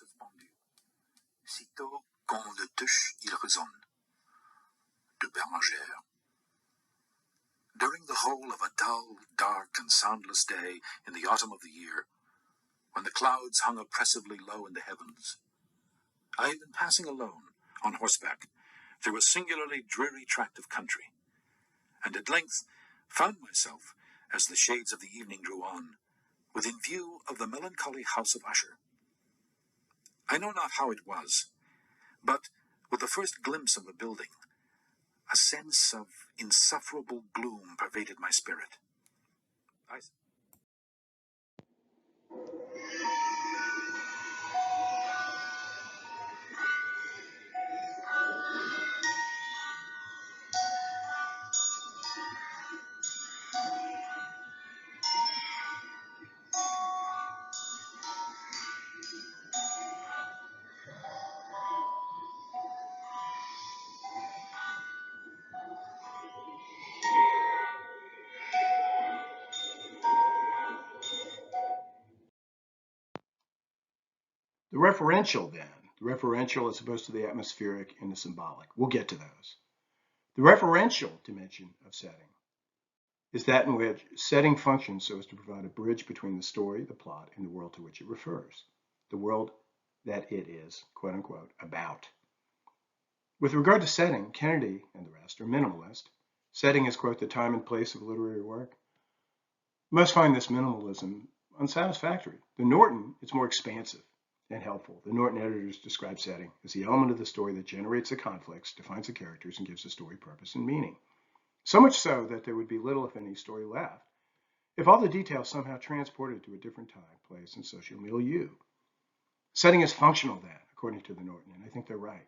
suspendu. Sitôt qu'on le touche, il résonne. De Bérengère. During the whole of a dull, dark, and soundless day in the autumn of the year, when the clouds hung oppressively low in the heavens, I had been passing alone, on horseback, through a singularly dreary tract of country, and at length found myself, as the shades of the evening drew on, within view of the melancholy house of Usher. I know not how it was, but with the first glimpse of the building, a sense of insufferable gloom pervaded my spirit. The referential, then, the referential as opposed to the atmospheric and the symbolic. We'll get to those. The referential dimension of setting is that in which setting functions so as to provide a bridge between the story, the plot, and the world to which it refers, the world that it is, quote unquote, about. With regard to setting, Kennedy and the rest are minimalist. Setting is, quote, the time and place of literary work. Most find this minimalism unsatisfactory. The Norton is more expansive and helpful. The Norton editors describe setting as the element of the story that generates the conflicts, defines the characters, and gives the story purpose and meaning. So much so that there would be little, if any, story left if all the details somehow transported to a different time, place, and social milieu. Setting is functional then, according to the Norton, and I think they're right.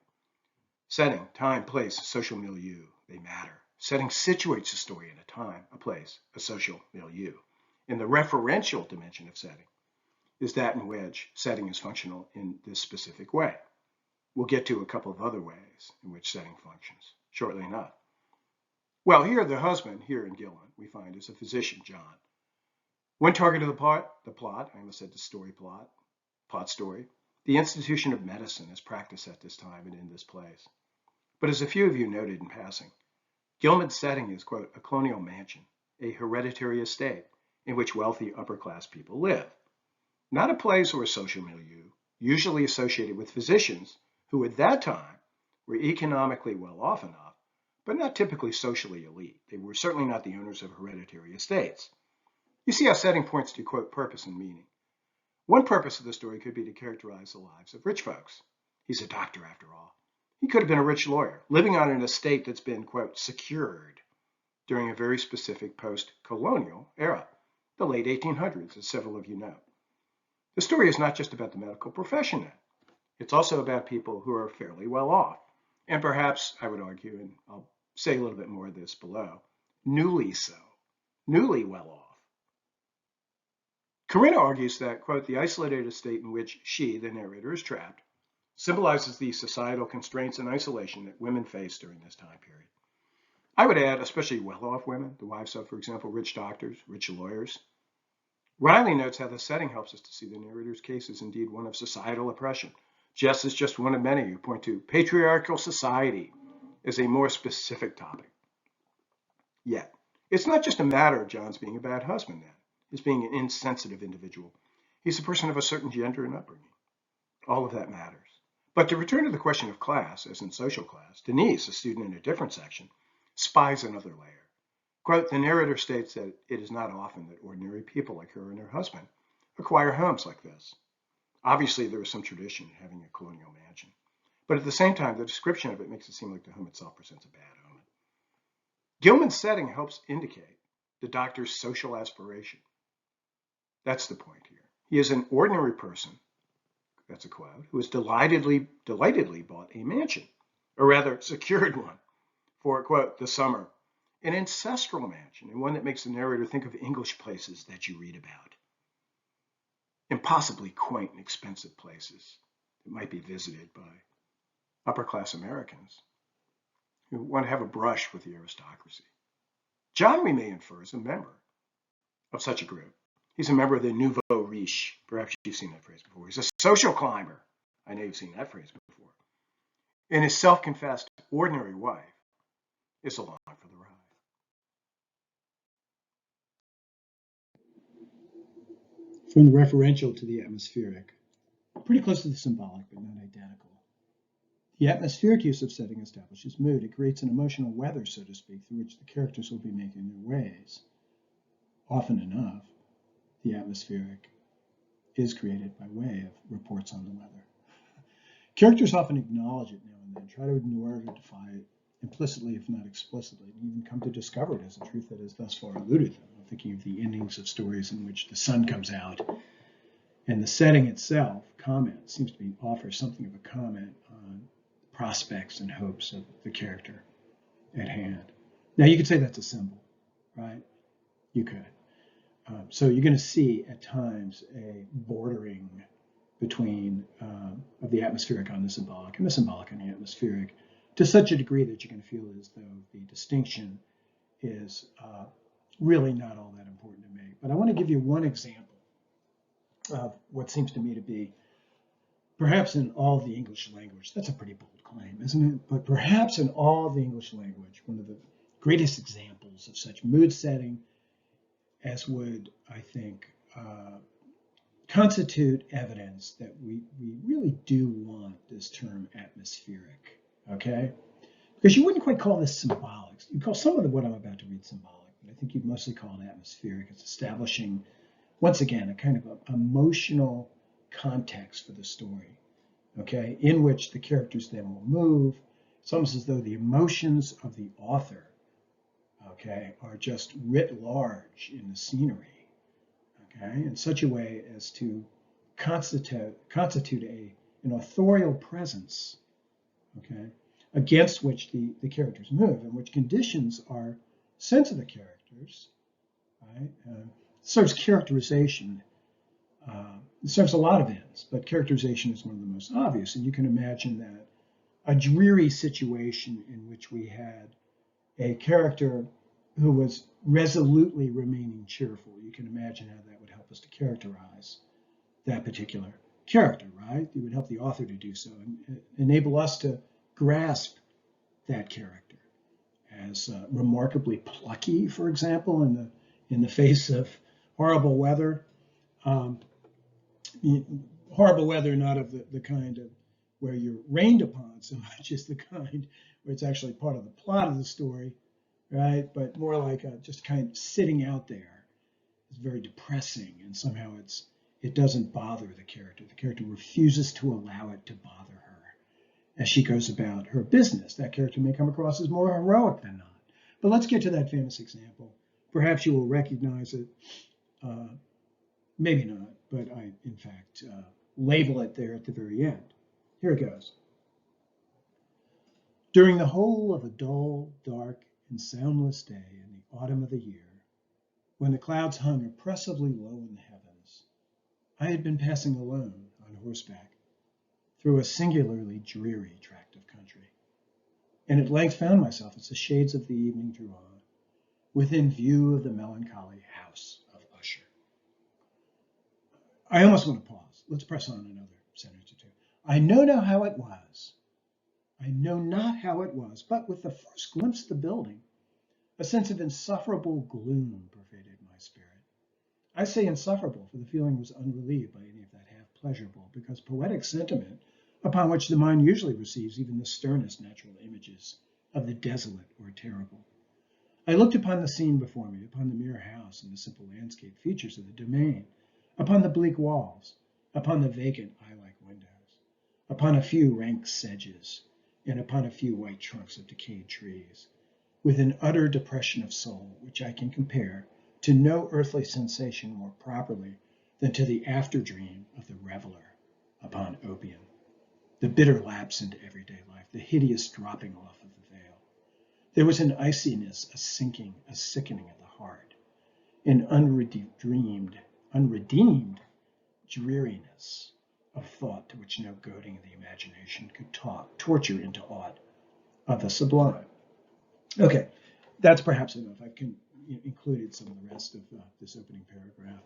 Setting, time, place, social milieu, they matter. Setting situates a story in a time, a place, a social milieu. In the referential dimension of setting is that in which setting is functional in this specific way. We'll get to a couple of other ways in which setting functions shortly enough. Well, here the husband, here in Gilman, we find is a physician, John. One target of the plot, I almost said the story plot story, the institution of medicine is practiced at this time and in this place. But as a few of you noted in passing, Gilman's setting is, quote, a colonial mansion, a hereditary estate in which wealthy upper-class people live. Not a place or a social milieu, usually associated with physicians who at that time were economically well off enough, but not typically socially elite. They were certainly not the owners of hereditary estates. You see how setting points to, quote, purpose and meaning. One purpose of the story could be to characterize the lives of rich folks. He's a doctor, after all. He could have been a rich lawyer, living on an estate that's been, quote, secured during a very specific post-colonial era, the late 1800s, as several of you know. The story is not just about the medical profession then. It's also about people who are fairly well off, and perhaps, I would argue, and I'll say a little bit more of this below, newly so, newly well off. Corinna argues that, quote, the isolated estate in which she, the narrator, is trapped symbolizes the societal constraints and isolation that women face during this time period. I would add, especially well-off women, the wives of, for example, rich doctors, rich lawyers. Riley notes how the setting helps us to see the narrator's case is indeed one of societal oppression. Jess is just one of many who point to patriarchal society as a more specific topic. Yet, it's not just a matter of John's being a bad husband then, his being an insensitive individual. He's a person of a certain gender and upbringing. All of that matters. But to return to the question of class, as in social class, Denise, a student in a different section, spies another layer. Quote, the narrator states that it is not often that ordinary people like her and her husband acquire homes like this. Obviously, there is some tradition in having a colonial mansion. But at the same time, the description of it makes it seem like the home itself presents a bad omen. Gilman's setting helps indicate the doctor's social aspiration. That's the point here. He is an ordinary person, that's a quote, who has delightedly bought a mansion, or rather secured one, for, quote, the summer. An ancestral mansion, and one that makes the narrator think of English places that you read about. Impossibly quaint and expensive places that might be visited by upper-class Americans who want to have a brush with the aristocracy. John, we may infer, is a member of such a group. He's a member of the nouveau riche. Perhaps you've seen that phrase before. He's a social climber. I know you've seen that phrase before. And his self-confessed ordinary wife is along for the ride. From the referential to the atmospheric, pretty close to the symbolic, but not identical. The atmospheric use of setting establishes mood. It creates an emotional weather, so to speak, through which the characters will be making their ways. Often enough, the atmospheric is created by way of reports on the weather. Characters often acknowledge it now and then, try to ignore it or defy it implicitly, if not explicitly, and even come to discover it as a truth that has thus far eluded them. I'm thinking of the endings of stories in which the sun comes out, and the setting itself, comment, seems to be offers something of a comment on prospects and hopes of the character at hand. Now, you could say that's a symbol, right? You could. So you're going to see at times a bordering between of the atmospheric on the symbolic and the symbolic on the atmospheric to such a degree that you can feel as though the distinction is really not all that important to make. But I want to give you one example of what seems to me to be, perhaps in all the English language, that's a pretty bold claim, isn't it? But perhaps in all the English language, one of the greatest examples of such mood setting as would, I think, constitute evidence that we really do want this term atmospheric, okay? Because you wouldn't quite call this symbolic. You'd call some of what I'm about to read symbolic, but I think you'd mostly call it atmospheric. It's establishing, once again, a kind of emotional context for the story, okay, in which the characters then will move. It's almost as though the emotions of the author, okay, are just writ large in the scenery, okay, in such a way as to constitute an authorial presence, okay, against which the characters move, and which conditions our sense of the characters, right? Serves characterization. It serves a lot of ends, but characterization is one of the most obvious. And you can imagine that a dreary situation in which we had a character who was resolutely remaining cheerful, you can imagine how that would help us to characterize that particular character, right? It would help the author to do so and enable us to grasp that character as remarkably plucky, for example, in the face of horrible weather. Horrible weather, not of the kind of where you're rained upon so much as the kind where it's actually part of the plot of the story, right? But more like just kind of sitting out there. It's very depressing, and somehow it doesn't bother the character. The character refuses to allow it to bother her as she goes about her business. That character may come across as more heroic than not. But let's get to that famous example. Perhaps you will recognize it. Maybe not, but I, in fact, label it there at the very end. Here it goes. During the whole of a dull, dark, and soundless day in the autumn of the year, when the clouds hung oppressively low in the heavens, I had been passing alone on horseback through a singularly dreary tract of country, and at length found myself as the shades of the evening drew on, within view of the melancholy house of Usher. I almost want to pause. Let's press on another sentence or two. I know not how it was. I know not how it was, but with the first glimpse of the building, a sense of insufferable gloom pervaded my spirit. I say insufferable, for the feeling was unrelieved by any of that half pleasurable, because poetic sentiment, upon which the mind usually receives even the sternest natural images of the desolate or terrible. I looked upon the scene before me, upon the mere house and the simple landscape features of the domain, upon the bleak walls, upon the vacant eye-like windows, upon a few rank sedges, and upon a few white trunks of decayed trees, with an utter depression of soul which I can compare to no earthly sensation more properly than to the after-dream of the reveler upon opium, the bitter lapse into everyday life, the hideous dropping off of the veil. There was an iciness, a sinking, a sickening of the heart, an unredeemed dreariness of thought to which no goading of the imagination could torture into aught of the sublime. Okay, that's perhaps enough. I've included some of the rest of this opening paragraph.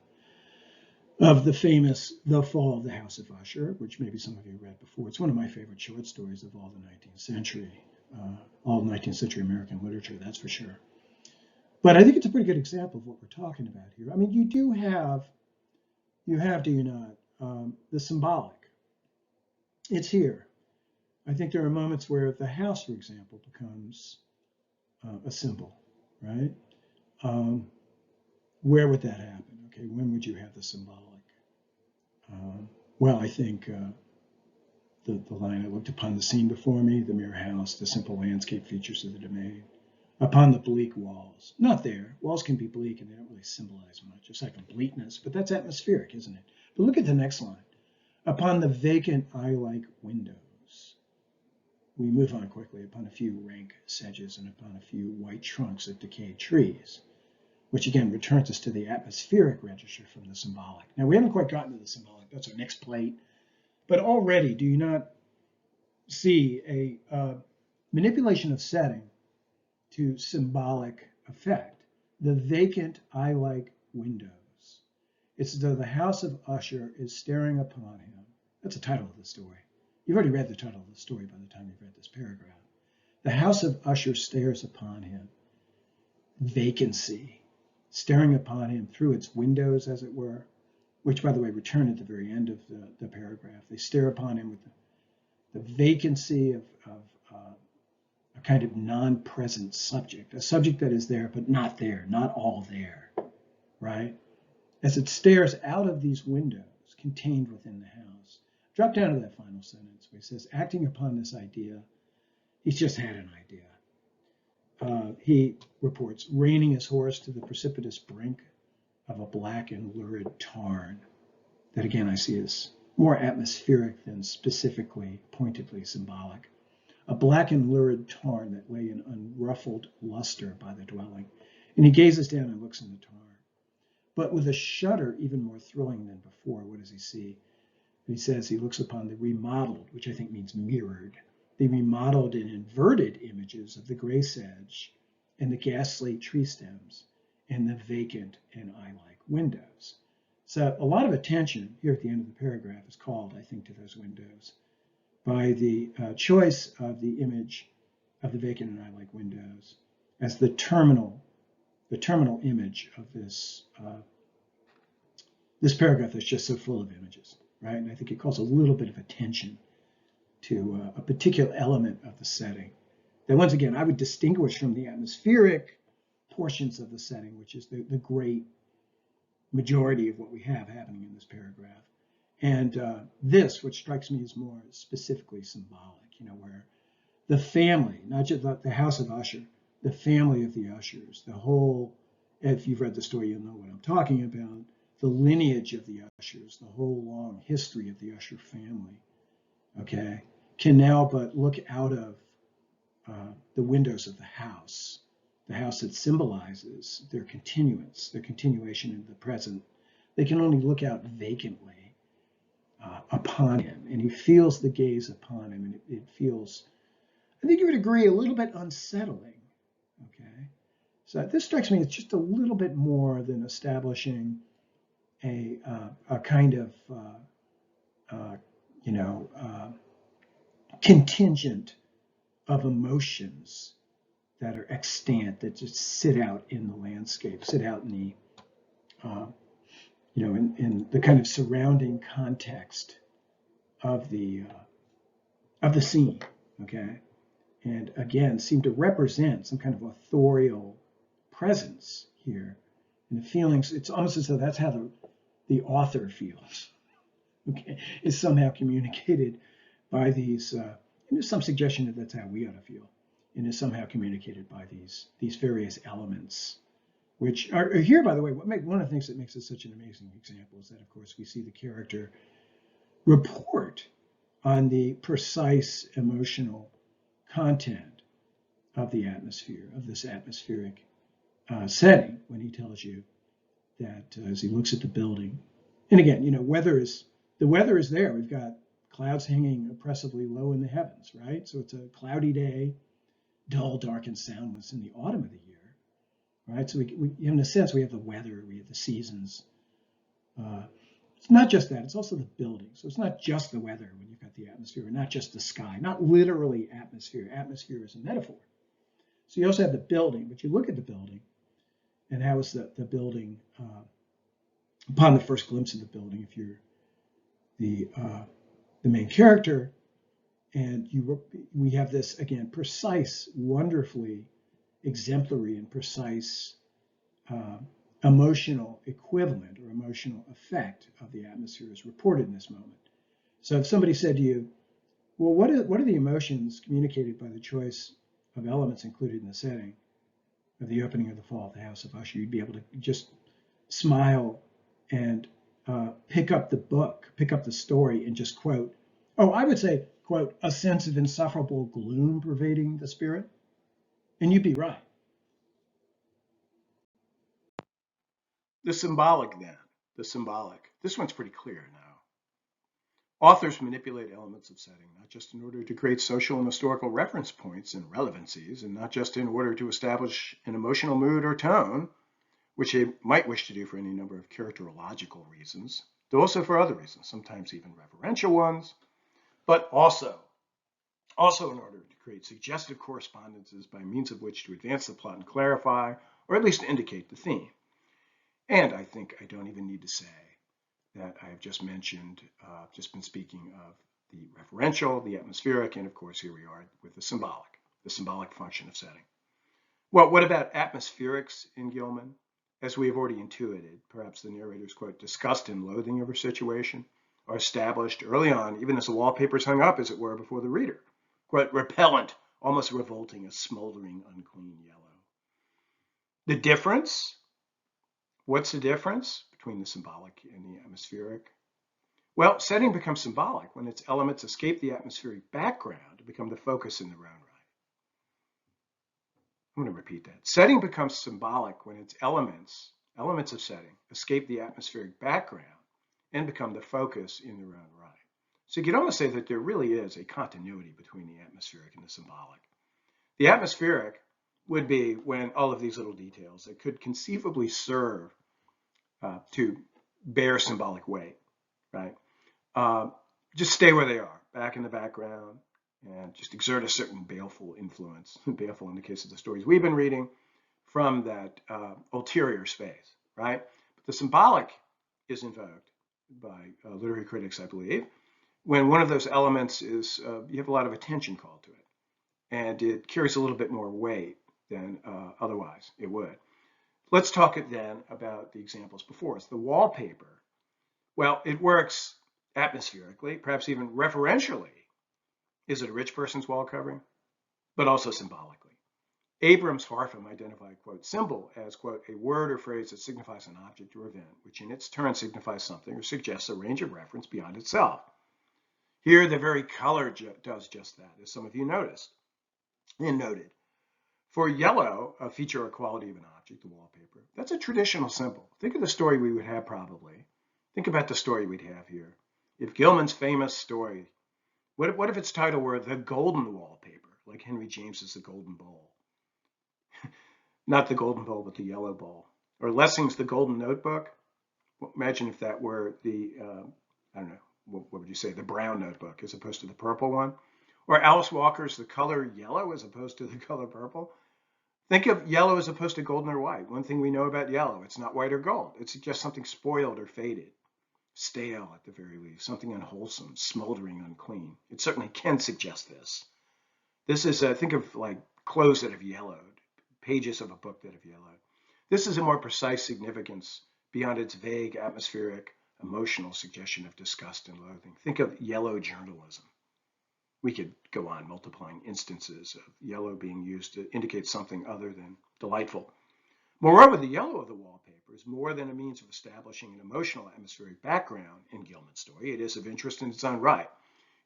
of the famous The Fall of the House of Usher, which maybe some of you read before. It's one of my favorite short stories of all the 19th century, all 19th century American literature, that's for sure. But I think it's a pretty good example of what we're talking about here. I mean, you do have, do you not, the symbolic. It's here. I think there are moments where the house, for example, becomes a symbol, right? Where would that happen? Okay, when would you have the symbolic? Well, I think the line, I looked upon the scene before me, the mere house, the simple landscape features of the domain, upon the bleak walls. Not there. Walls can be bleak and they don't really symbolize much, aside from bleakness, but that's atmospheric, isn't it? But look at the next line. Upon the vacant eye-like windows. We move on quickly upon a few rank sedges and upon a few white trunks of decayed trees, which again returns us to the atmospheric register from the symbolic. Now, we haven't quite gotten to the symbolic. That's our next plate. But already, do you not see a manipulation of setting to symbolic effect? The vacant eye-like windows. It's as though the house of Usher is staring upon him. That's the title of the story. You've already read the title of the story by the time you've read this paragraph. The house of Usher stares upon him. Vacancy, staring upon him through its windows, as it were, which, by the way, return at the very end of the paragraph. They stare upon him with the vacancy of a kind of non-present subject, a subject that is there but not there, not all there, right? As it stares out of these windows contained within the house. Drop down to that final sentence where he says, acting upon this idea, he's just had an idea. He reports, reining his horse to the precipitous brink of a black and lurid tarn that again I see as more atmospheric than specifically, pointedly symbolic. A black and lurid tarn that lay in unruffled luster by the dwelling. And he gazes down and looks in the tarn. But with a shudder even more thrilling than before, what does he see? He says he looks upon the remodeled, which I think means mirrored, the remodeled and inverted images of the gray sedge and the ghastly tree stems and the vacant and eye-like windows. So a lot of attention here at the end of the paragraph is called, I think, to those windows by the choice of the image of the vacant and eye-like windows as the terminal image of this this paragraph that's just so full of images, right? And I think it calls a little bit of attention to a particular element of the setting that, once again, I would distinguish from the atmospheric portions of the setting, which is the great majority of what we have happening in this paragraph. And this, which strikes me as more specifically symbolic, where the family, not just the house of Usher, the family of the Ushers, the whole, if you've read the story, you'll know what I'm talking about, the lineage of the Ushers, the whole long history of the Usher family, okay, can now but look out of the windows of the house that symbolizes their continuance, their continuation in the present. They can only look out vacantly upon him, and he feels the gaze upon him, and it feels, I think you would agree, a little bit unsettling, okay? So this strikes me as just a little bit more than establishing a kind of, contingent of emotions that are extant, that just sit out in the landscape, sit out in the, in the kind of surrounding context of the scene, okay? And again, seem to represent some kind of authorial presence here. And the feelings, it's almost as though that's how the author feels, okay? Is somehow communicated by these, and there's some suggestion that that's how we ought to feel, and is somehow communicated by these various elements, which are here, by the way. One of the things that makes it such an amazing example is that, of course, we see the character report on the precise emotional content of the atmosphere, of this atmospheric setting, when he tells you that as he looks at the building, and again, the weather is there. We've got clouds hanging oppressively low in the heavens, right? So it's a cloudy day, dull, dark, and soundless in the autumn of the year, right? So we in a sense, we have the weather, we have the seasons. It's not just that, it's also the building. So it's not just the weather when you've got the atmosphere, not just the sky, not literally atmosphere. Atmosphere is a metaphor. So you also have the building, but you look at the building and how is the building, upon the first glimpse of the building, if you're the main character, and we have this, again, precise, wonderfully exemplary and precise emotional equivalent or emotional effect of the atmosphere is reported in this moment. So if somebody said to you, well, what are the emotions communicated by the choice of elements included in the setting of the opening of the Fall of the House of Usher, you'd be able to just smile and pick up the book, pick up the story, and just quote, oh, I would say, quote, a sense of insufferable gloom pervading the spirit. And you'd be right. The symbolic then, the symbolic. This one's pretty clear now. Authors manipulate elements of setting, not just in order to create social and historical reference points and relevancies, and not just in order to establish an emotional mood or tone, which they might wish to do for any number of characterological reasons, though also for other reasons, sometimes even referential ones, but also in order to create suggestive correspondences by means of which to advance the plot and clarify, or at least indicate the theme. And I think I don't even need to say that I have just mentioned, just been speaking of the referential, the atmospheric, and of course here we are with the symbolic function of setting. Well, what about atmospherics in Gilman? As we have already intuited, perhaps the narrator's, quote, disgust and loathing of her situation are established early on, even as the wallpaper is hung up, as it were, before the reader. Quote, repellent, almost revolting, a smoldering, unclean yellow. The difference? What's the difference between the symbolic and the atmospheric? Well, setting becomes symbolic when its elements escape the atmospheric background to become the focus in their own right. I'm going to repeat that. Setting becomes symbolic when its elements of setting, escape the atmospheric background and become the focus in their own right. So you could almost say that there really is a continuity between the atmospheric and the symbolic. The atmospheric would be when all of these little details that could conceivably serve to bear symbolic weight, right? Just stay where they are, back in the background, and just exert a certain baleful influence, baleful in the case of the stories we've been reading, from that ulterior space, right? But the symbolic is invoked by literary critics, I believe, when one of those elements is, you have a lot of attention called to it, and it carries a little bit more weight than otherwise it would. Let's talk then about the examples before us. The wallpaper, well, it works atmospherically, perhaps even referentially. Is it a rich person's wall covering? But also symbolically. Abrams Harpham identified, quote, symbol as, quote, a word or phrase that signifies an object or event, which in its turn signifies something or suggests a range of reference beyond itself. Here, the very color does just that, as some of you noticed and noted. For yellow, a feature or quality of an object, the wallpaper, that's a traditional symbol. Think of the story we would have probably. Think about the story we'd have here. If Gilman's famous story, what if its title were The Golden Wallpaper, like Henry James's The Golden Bowl? Not the Golden Bowl, but the Yellow Bowl. Or Lessing's The Golden Notebook. Well, imagine if that were the, I don't know, what would you say, the brown notebook as opposed to the purple one? Or Alice Walker's The Color Yellow as opposed to the color purple. Think of yellow as opposed to golden or white. One thing we know about yellow, it's not white or gold. It's just something spoiled or faded, stale at the very least, something unwholesome, smoldering, unclean. It certainly can suggest this. This is, think of like clothes that have yellowed, pages of a book that have yellowed. This is a more precise significance beyond its vague, atmospheric, emotional suggestion of disgust and loathing. Think of yellow journalism. We could go on multiplying instances of yellow being used to indicate something other than delightful. Moreover, the yellow of the wallpaper is more than a means of establishing an emotional atmospheric background in Gilman's story. It is of interest in its own right.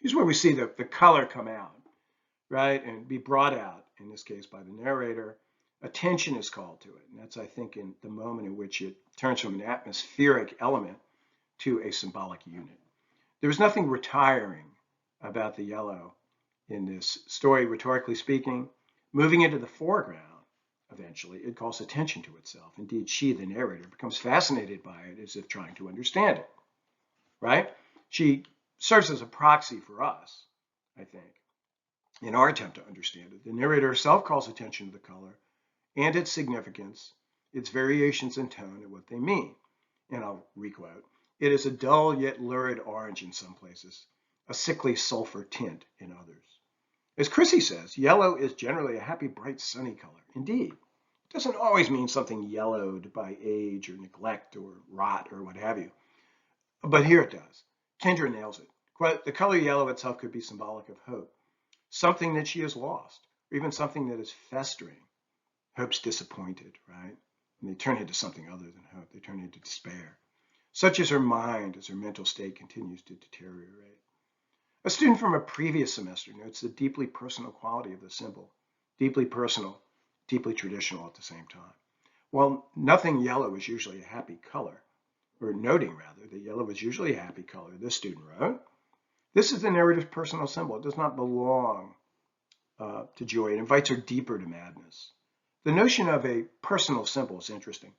Here's where we see the color come out, right, and be brought out, in this case by the narrator. Attention is called to it, and that's, I think, in the moment in which it turns from an atmospheric element to a symbolic unit. There's nothing retiring about the yellow in this story, rhetorically speaking. Moving into the foreground, eventually, it calls attention to itself. Indeed, she, the narrator, becomes fascinated by it as if trying to understand it. right? She serves as a proxy for us, I think, in our attempt to understand it. The narrator herself calls attention to the color and its significance, its variations in tone, and what they mean. And I'll requote, "It is a dull yet lurid orange in some places, a sickly sulfur tint in others." As Chrissy says, yellow is generally a happy, bright, sunny color. Indeed, it doesn't always mean something yellowed by age or neglect or rot or what have you. But here it does. Kendra nails it. Quote, "The color yellow itself could be symbolic of hope, something that she has lost, or even something that is festering. Hope's disappointed, right? And they turn into something other than hope. They turn into despair. Such is her mind as her mental state continues to deteriorate." A student from a previous semester notes the deeply personal quality of the symbol. Deeply personal, deeply traditional at the same time. While nothing yellow is usually a happy color, or noting rather that yellow is usually a happy color, this student wrote, "This is the narrator's personal symbol. It does not belong to joy. It invites her deeper to madness." The notion of a personal symbol is interesting.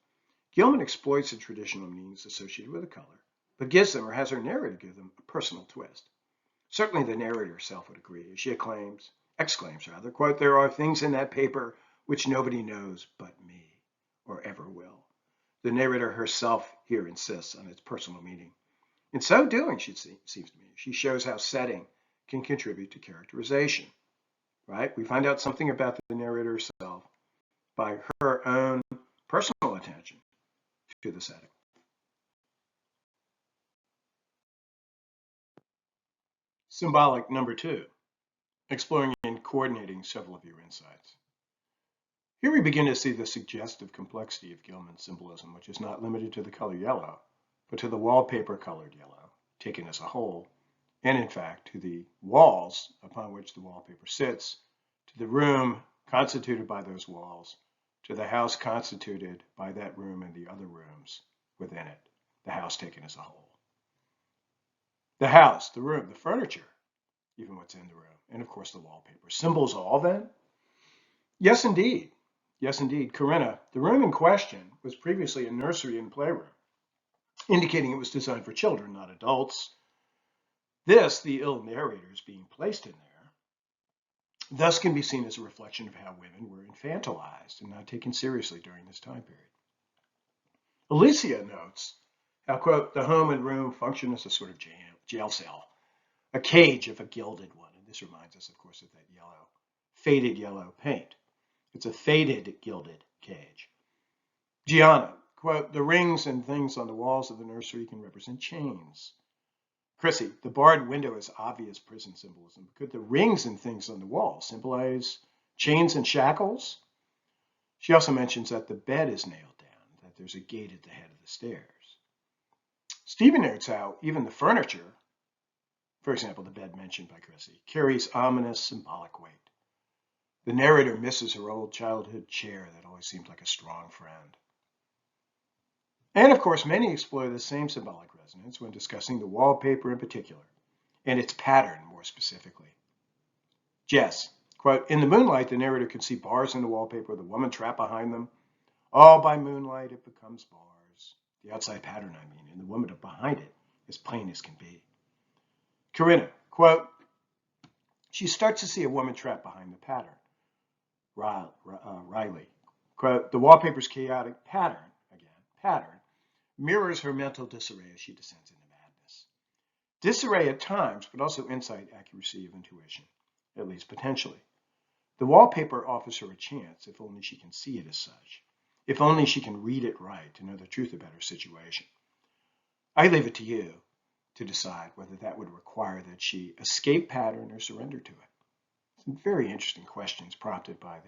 Gilman exploits the traditional meanings associated with a color, but gives them, or has her narrator give them, a personal twist. Certainly the narrator herself would agree, as she exclaims, quote, "There are things in that paper which nobody knows but me, or ever will." The narrator herself here insists on its personal meaning. In so doing, it seems to me, she shows how setting can contribute to characterization, right? We find out something about the narrator herself by her own personal attention to the setting. Symbolic number 2, exploring and coordinating several of your insights. Here we begin to see the suggestive complexity of Gilman's symbolism, which is not limited to the color yellow, but to the wallpaper colored yellow, taken as a whole, and in fact to the walls upon which the wallpaper sits, to the room constituted by those walls, to the house constituted by that room and the other rooms within it, the house taken as a whole. The house, the room, the furniture, even what's in the room, and of course the wallpaper. Symbols all then? Yes, indeed. Yes, indeed. Corinna, the room in question was previously a nursery and playroom, indicating it was designed for children, not adults. This, the ill narrators being placed in there, thus can be seen as a reflection of how women were infantilized and not taken seriously during this time period. Alicia notes how, quote, "The home and room function as a sort of jail cell, a cage of a gilded one." And this reminds us, of course, of that yellow, faded yellow paint. It's a faded gilded cage. Gianna, quote, "The rings and things on the walls of the nursery can represent chains." Chrissy, "The barred window is obvious prison symbolism. Could the rings and things on the wall symbolize chains and shackles?" She also mentions that the bed is nailed down, that there's a gate at the head of the stairs. Stephen notes how even the furniture, for example, the bed mentioned by Chrissy, carries ominous symbolic weight. The narrator misses her old childhood chair that always seemed like a strong friend. And of course, many explore the same symbolic resonance when discussing the wallpaper in particular, and its pattern more specifically. Jess, quote, "In the moonlight, the narrator can see bars in the wallpaper, the woman trapped behind them. All by moonlight, it becomes bars." The outside pattern, I mean, and the woman behind it, as plain as can be. Corinna, quote, "She starts to see a woman trapped behind the pattern." Riley, quote, "The wallpaper's chaotic pattern mirrors her mental disarray as she descends into madness." Disarray at times, but also insight, accuracy of intuition, at least potentially. The wallpaper offers her a chance, if only she can see it as such, if only she can read it right to know the truth about her situation. I leave it to you to decide whether that would require that she escape pattern or surrender to it. Some very interesting questions prompted by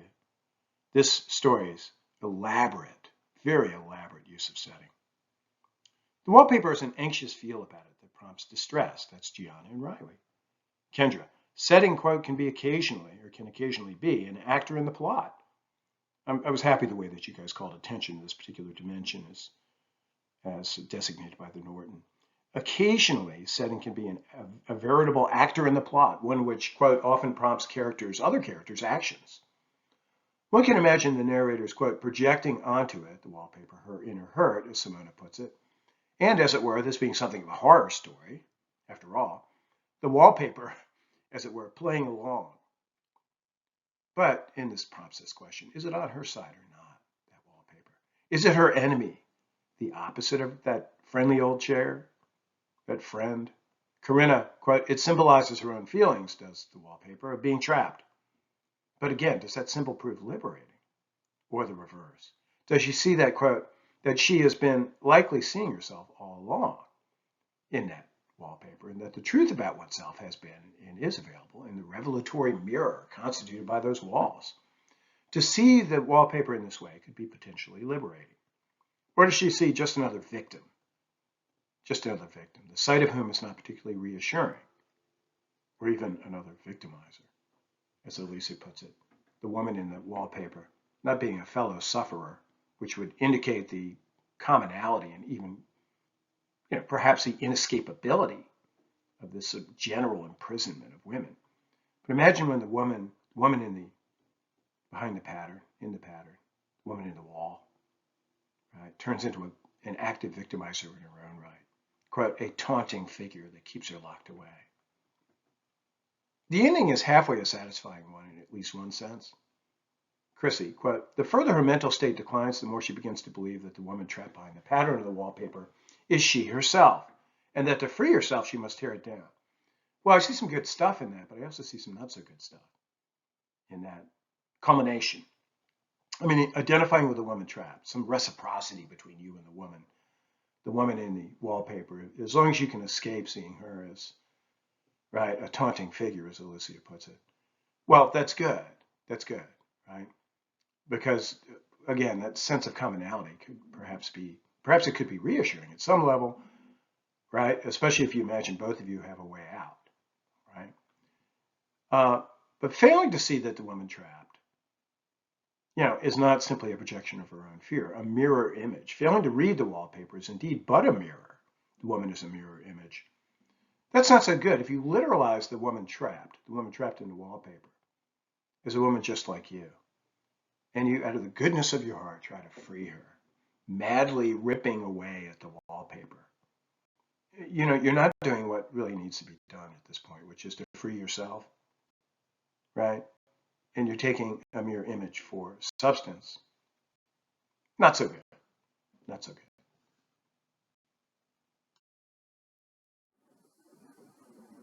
this story's elaborate, very elaborate use of setting. The wallpaper has an anxious feel about it that prompts distress. That's Gianna and Riley. Kendra, setting, quote, can occasionally be an actor in the plot. I was happy the way that you guys called attention to this particular dimension as designated by the Norton. Occasionally, setting can be a veritable actor in the plot, one which, quote, often prompts other characters' actions. One can imagine the narrator's, quote, projecting onto it, the wallpaper, her inner hurt, as Simona puts it, And as it were, this being something of a horror story, after all, the wallpaper, as it were, playing along. But, and this prompts this question, is it on her side or not, that wallpaper? Is it her enemy, the opposite of that friendly old chair, that friend? Corinna, quote, it symbolizes her own feelings, does the wallpaper, of being trapped. But again, does that symbol prove liberating? Or the reverse? Does she see that, quote, that she has been likely seeing herself all along in that wallpaper, and that the truth about oneself has been and is available in the revelatory mirror constituted by those walls? To see the wallpaper in this way could be potentially liberating. Or does she see just another victim? Just another victim, the sight of whom is not particularly reassuring, or even another victimizer, as Elisa puts it. The woman in the wallpaper not being a fellow sufferer, which would indicate the commonality and even, perhaps the inescapability of this sort of general imprisonment of women. But imagine when the woman in the behind the pattern, in the pattern, the woman in the wall, right, turns into an active victimizer in her own right. Quote, a taunting figure that keeps her locked away. The ending is halfway a satisfying one in at least one sense. Chrissy, quote, the further her mental state declines, the more she begins to believe that the woman trapped behind the pattern of the wallpaper is she herself, and that to free herself, she must tear it down. Well, I see some good stuff in that, but I also see some not so good stuff in that culmination. I mean, identifying with the woman trapped, some reciprocity between you and the woman in the wallpaper, as long as you can escape seeing her as, right, a taunting figure, as Alicia puts it. Well, that's good. That's good, right? Because, again, that sense of commonality could perhaps it could be reassuring at some level, right? Especially if you imagine both of you have a way out, right? But failing to see that the woman trapped, is not simply a projection of her own fear, a mirror image. Failing to read the wallpaper is indeed but a mirror. The woman is a mirror image. That's not so good. If you literalize the woman trapped in the wallpaper, is a woman just like you, and you, out of the goodness of your heart, try to free her, madly ripping away at the wallpaper, you're not doing what really needs to be done at this point, which is to free yourself, right? And you're taking a mirror image for substance. Not so good. Not so good.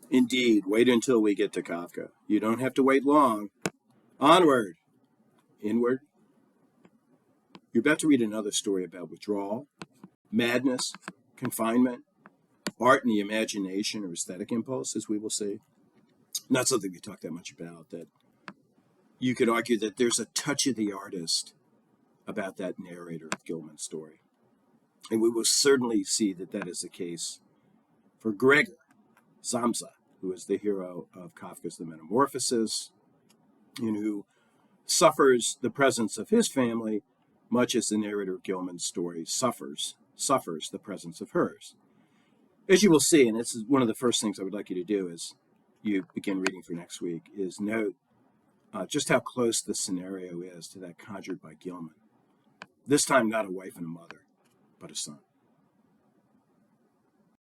Indeed, wait until we get to Kafka. You don't have to wait long. Onward, inward. You're about to read another story about withdrawal, madness, confinement, art and the imagination or aesthetic impulse, as we will see. Not something we talk that much about, that you could argue that there's a touch of the artist about that narrator of Gilman's story. And we will certainly see that that is the case for Gregor Samsa, who is the hero of Kafka's The Metamorphosis, and who suffers the presence of his family, much as the narrator of Gilman's story suffers the presence of hers. As you will see, and this is one of the first things I would like you to do as you begin reading for next week, is note just how close the scenario is to that conjured by Gilman. This time not a wife and a mother, but a son.